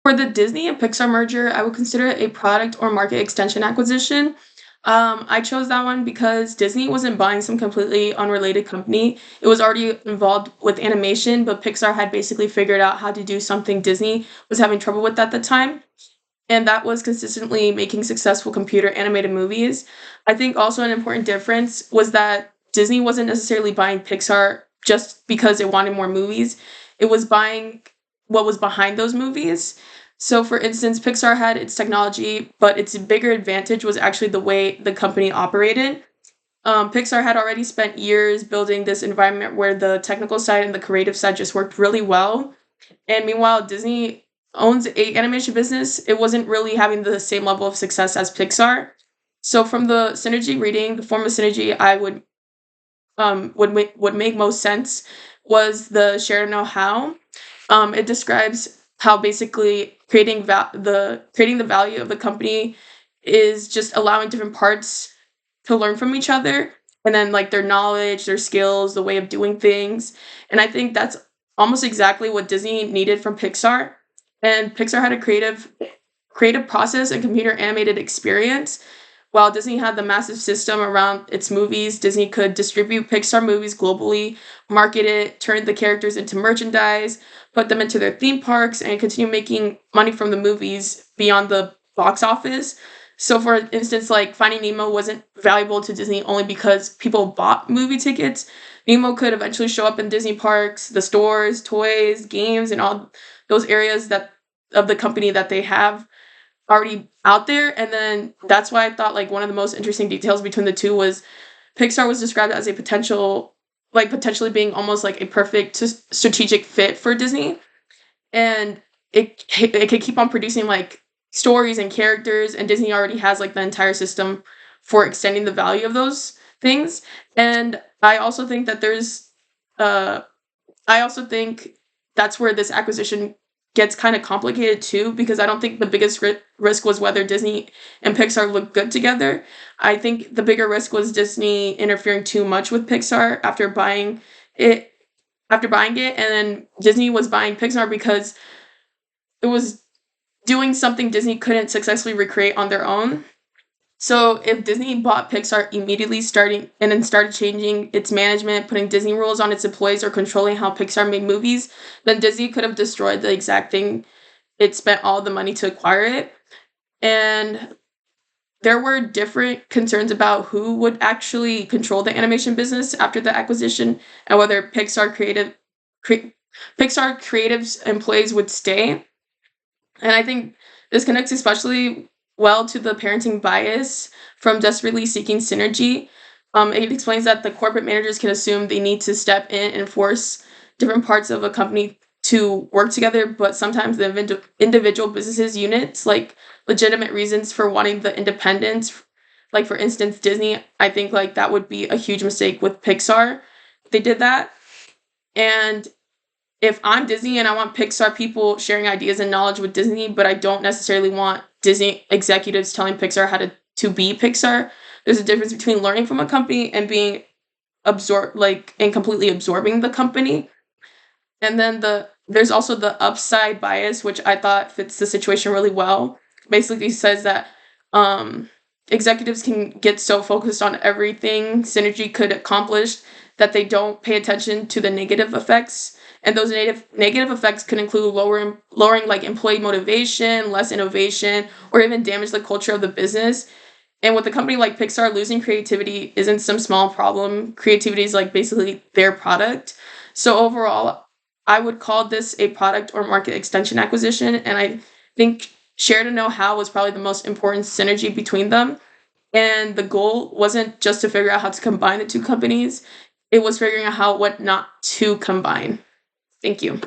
For the Disney and Pixar merger, I would consider it a product or market extension acquisition. I chose that one because Disney wasn't buying some completely unrelated company. It was already involved with animation, but Pixar had basically figured out how to do something Disney was having trouble with at the time, and that was consistently making successful computer animated movies. I think also an important difference was that Disney wasn't necessarily buying Pixar just because it wanted more movies. It was buying what was behind those movies. So, for instance, Pixar had its technology, but its bigger advantage was actually the way the company operated. Pixar had already spent years building this environment where the technical side and the creative side just worked really well. And meanwhile, Disney owns a animation business. It wasn't really having the same level of success as Pixar. So from the synergy reading, the form of synergy I would make most sense was the shared know-how. It describes how basically creating the value of the company is just allowing different parts to learn from each other, and then like their knowledge, their skills, the way of doing things. And I think that's almost exactly what Disney needed from Pixar. And Pixar had a creative process and computer animated experience. While Disney had the massive system around its movies, Disney could distribute Pixar movies globally, market it, turn the characters into merchandise, put them into their theme parks, and continue making money from the movies beyond the box office. So, for instance, like Finding Nemo wasn't valuable to Disney only because people bought movie tickets. Nemo could eventually show up in Disney parks, the stores, toys, games, and all those areas that of the company that they have already out there. And then that's why I thought like one of the most interesting details between the two was Pixar was described as a potentially being almost like a perfect strategic fit for Disney, and it could keep on producing like stories and characters, and Disney already has like the entire system for extending the value of those things. And I also think that uh I also think that's where this acquisition gets kind of complicated too, because I don't think the biggest risk was whether Disney and Pixar look good together. I think the bigger risk was Disney interfering too much with Pixar it after buying it, and then Disney was buying Pixar because it was doing something Disney couldn't successfully recreate on their own. So if Disney bought Pixar immediately starting and then started changing its management, putting Disney rules on its employees or controlling how Pixar made movies, then Disney could have destroyed the exact thing it spent all the money to acquire it. And there were different concerns about who would actually control the animation business after the acquisition and whether cre- Pixar creatives employees would stay. And I think this connects especially well to the parenting bias from desperately seeking synergy. It explains that the corporate managers can assume they need to step in and force different parts of a company to work together, but sometimes the individual businesses units, like legitimate reasons for wanting the independence, like for instance, Disney, I think like that would be a huge mistake with Pixar. If they did that. And if I'm Disney and I want Pixar people sharing ideas and knowledge with Disney, but I don't necessarily want Disney executives telling Pixar how to be Pixar, there's a difference between learning from a company and being absorbed like and completely absorbing the company. And then there's also the upside bias, which I thought fits the situation really well. Basically says that um, executives can get so focused on everything synergy could accomplish that they don't pay attention to the negative effects. And those negative effects could include lowering like employee motivation, less innovation, or even damage the culture of the business. And with a company like Pixar, losing creativity isn't some small problem. Creativity is like basically their product. So overall, I would call this a product or market extension acquisition. And I think share to know how was probably the most important synergy between them. And the goal wasn't just to figure out how to combine the two companies, it was figuring out how what not to combine. Thank you.